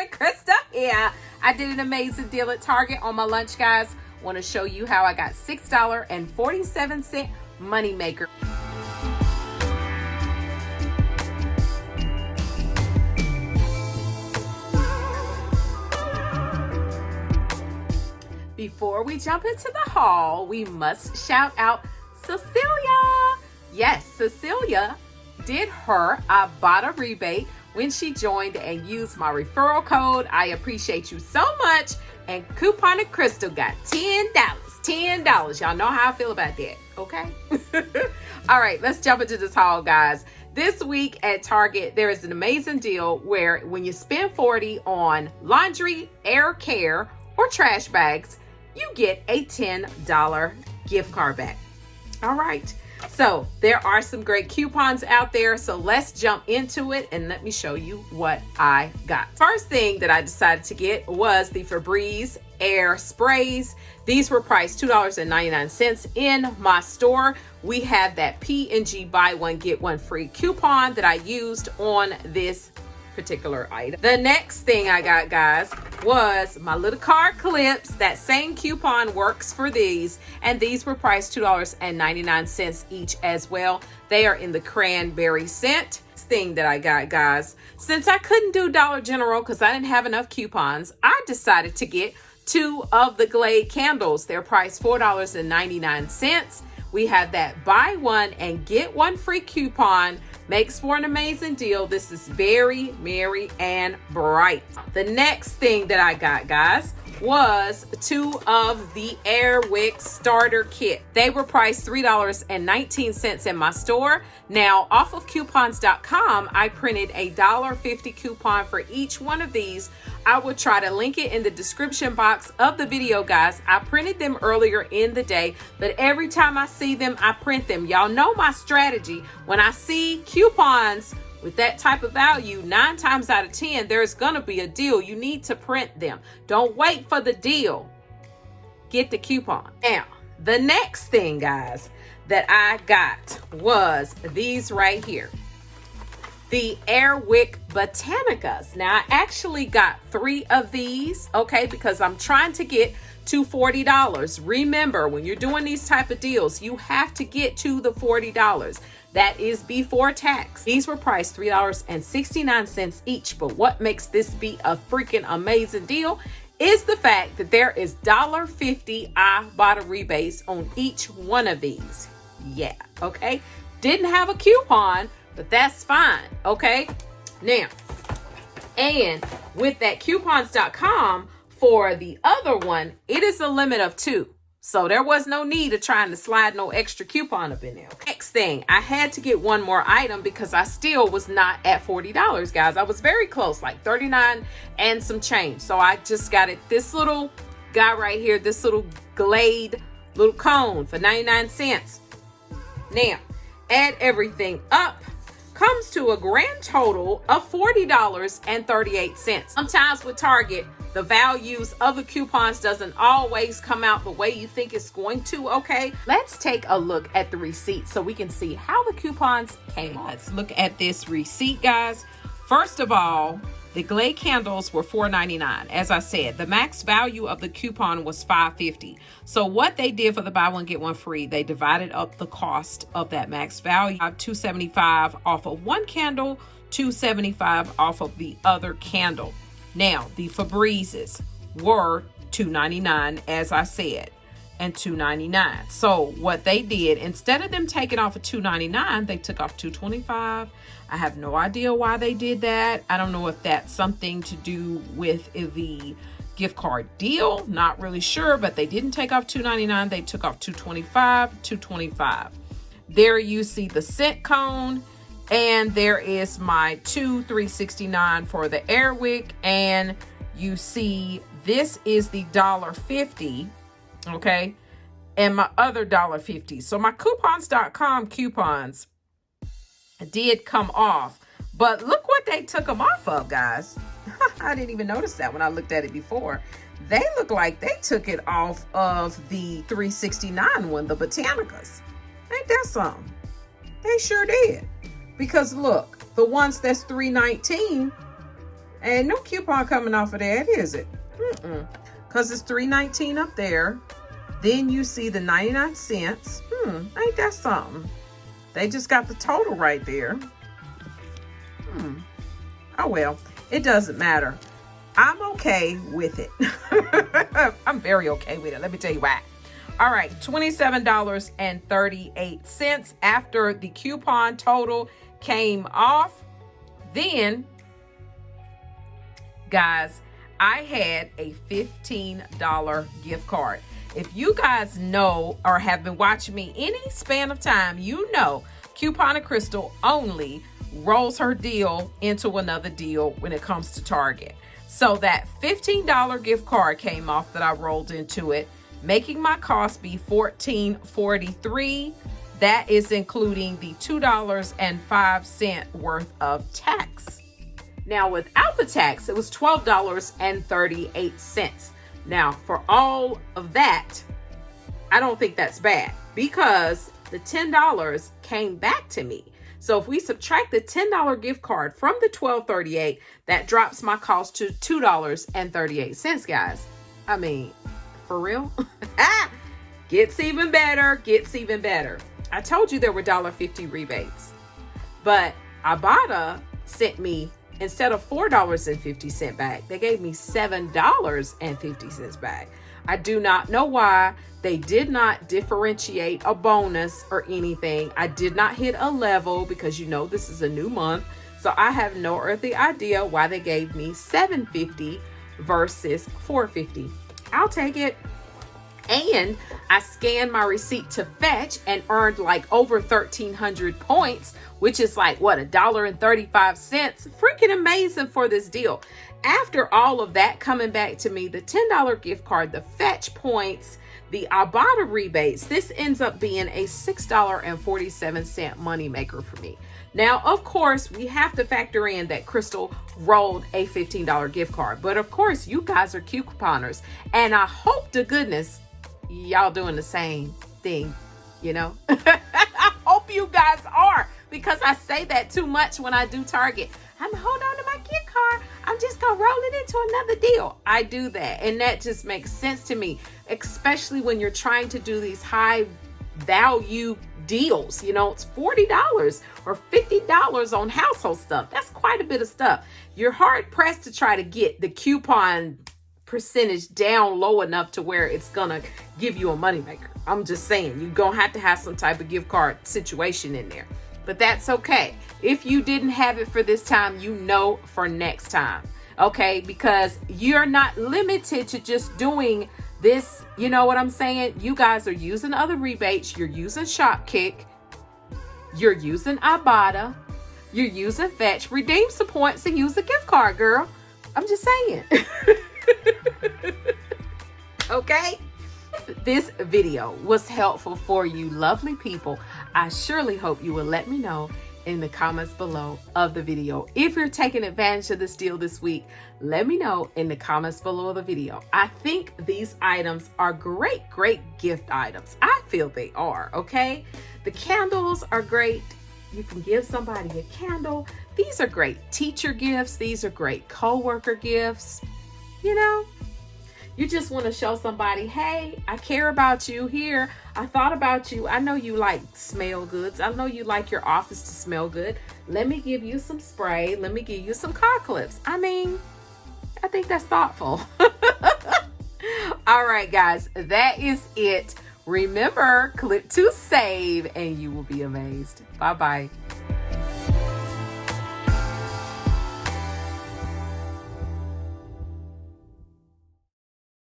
everybody, Crystle here. I did an amazing deal at Target on my lunch, guys. Want to show you how I got $6.47 Moneymaker. Before we jump into the haul, we must shout out Cecilia. Yes, Cecilia did her Ibotta rebate when she joined and used my referral code. I appreciate you so much. And coupon at Crystle got $10. $10. Y'all know how I feel about that, okay? All right, let's jump into this haul, guys. This week at Target, there is an amazing deal where when you spend $40 on laundry, air care, or trash bags, you get a $10 gift card back. All right. So there are some great coupons out there. So let's jump into it and let me show you what I got. First thing that I decided to get was the Febreze air sprays. These were priced $2.99 in my store. We have that P&G buy one, get one free coupon that I used on this particular item. The next thing I got, guys, was my little card clips. That same coupon works for these, and these were priced $2.99 each as well. They are in the cranberry scent. Thing that I got, guys, since I couldn't do Dollar General because I didn't have enough coupons, I decided to get 2 of the Glade candles. They're priced $4.99. We have that buy one and get one free coupon. Makes for an amazing deal. This is very merry and bright. The next thing that I got, guys, was 2 of the Airwick starter kit. They were priced $3.19 in my store. Now, off of coupons.com, I printed a $1.50 coupon for each one of these. I will try to link it in the description box of the video, guys. I printed them earlier in the day, but every time I see them, I print them. Y'all know my strategy. When I see coupons with that type of value, 9 times out of 10, there's gonna be a deal. You need to print them. Don't wait for the deal. Get the coupon. Now, the next thing, guys, that I got was these right here. The Airwick Botanicas. Now, I actually got 3 of these, okay, because I'm trying to get to $40. Remember, when you're doing these type of deals, you have to get to the $40. That is before tax. These were priced $3.69 each, but what makes this be a freaking amazing deal is the fact that there is $1.50 Ibotta rebates on each one of these. Yeah, okay? Didn't have a coupon, but that's fine, okay? Now, and with that coupons.com, for the other one, it is a limit of 2. So there was no need of trying to slide no extra coupon up in there. Next thing, I had to get one more item because I still was not at $40, guys. I was very close, like 39 and some change. So I just got it, this little guy right here, this little Glade little cone for 99 cents. Now, add everything up, comes to a grand total of $40.38. Sometimes with Target, the values of the coupons doesn't always come out the way you think it's going to, okay? Let's take a look at the receipt so we can see how the coupons came on. Let's look at this receipt, guys. First of all, the Glade candles were $4.99. As I said, the max value of the coupon was $5.50. So what they did for the buy one, get one free, they divided up the cost of that max value. $2.75 off of one candle, $2.75 off of the other candle. Now, the Febrezes were $2.99, as I said, and $2.99. So what they did, instead of them taking off of $2.99, they took off $2.25. I have no idea why they did that. I don't know if that's something to do with the gift card deal. Not really sure, but they didn't take off $2.99. They took off $2.25, $2.25. There you see the scent cone. And there is my $3.69 for the Airwick. And you see this is the $1.50, okay? And my other $1.50. So my coupons.com coupons did come off. But look what they took them off of, guys. I didn't even notice that when I looked at it before. They look like they took it off of the $3.69 one, the Botanicas. Ain't that something? They sure did. Because look, the ones that's $3.19, And no coupon coming off of that, is it? Because it's $3.19 up there. Then you see the 99 cents. Ain't that something? They just got the total right there. Oh well, it doesn't matter. I'm okay with it. I'm very okay with it. Let me tell you why. All right, $27.38 after the coupon total came off. Then, guys, I had a $15 gift card. If you guys know or have been watching me any span of time, you know Coupon and Crystle only rolls her deal into another deal when it comes to Target. So that $15 gift card came off that I rolled into it, making my cost be $14.43. That is including the $2.05 worth of tax. Now, without the tax, it was $12.38. Now, for all of that, I don't think that's bad because the $10 came back to me. So if we subtract the $10 gift card from the $12.38, that drops my cost to $2.38, guys. I mean, for real? Gets even better, gets even better. I told you there were $1.50 rebates, but Ibotta sent me, instead of $4.50 back, they gave me $7.50 back. I do not know why. They did not differentiate a bonus or anything. I did not hit a level because you know this is a new month. So I have no earthly idea why they gave me $7.50 versus $4.50. I'll take it. And I scanned my receipt to Fetch and earned like over 1,300 points, which is like, what, $1.35? Freaking amazing for this deal. After all of that coming back to me, the $10 gift card, the Fetch points, the Ibotta rebates, this ends up being a $6.47 moneymaker for me. Now, of course, we have to factor in that Crystle rolled a $15 gift card. But of course, you guys are couponers. And I hope to goodness y'all doing the same thing, you know? I hope you guys are, because I say that too much when I do Target. I'm hold on to my gift card. I'm just gonna roll it into another deal. I do that, and that just makes sense to me, especially when you're trying to do these high value deals. You know, it's $40 or $50 on household stuff. That's quite a bit of stuff. You're hard pressed to try to get the coupon percentage down low enough to where it's gonna give you a moneymaker. I'm just saying, you're gonna have to have some type of gift card situation in there. But that's okay. If you didn't have it for this time, you know for next time. Okay? Because you're not limited to just doing this. You know what I'm saying? You guys are using other rebates. You're using Shopkick. You're using Ibotta. You're using Fetch. Redeem some points and use a gift card, girl. I'm just saying. Okay? This video was helpful for you lovely people. I surely hope you will let me know in the comments below of the video. If you're taking advantage of this deal this week, let me know in the comments below of the video. I think these items are great gift items. I feel they are, okay? The candles are great. You can give somebody a candle. These are great teacher gifts. These are great co-worker gifts. You know, you just want to show somebody, hey, I care about you. Here, I thought about you. I know you like smell goods. I know you like your office to smell good. Let me give you some spray. Let me give you some car clips. I mean, I think that's thoughtful. All right, guys, that is it. Remember, click to save and you will be amazed. Bye-bye.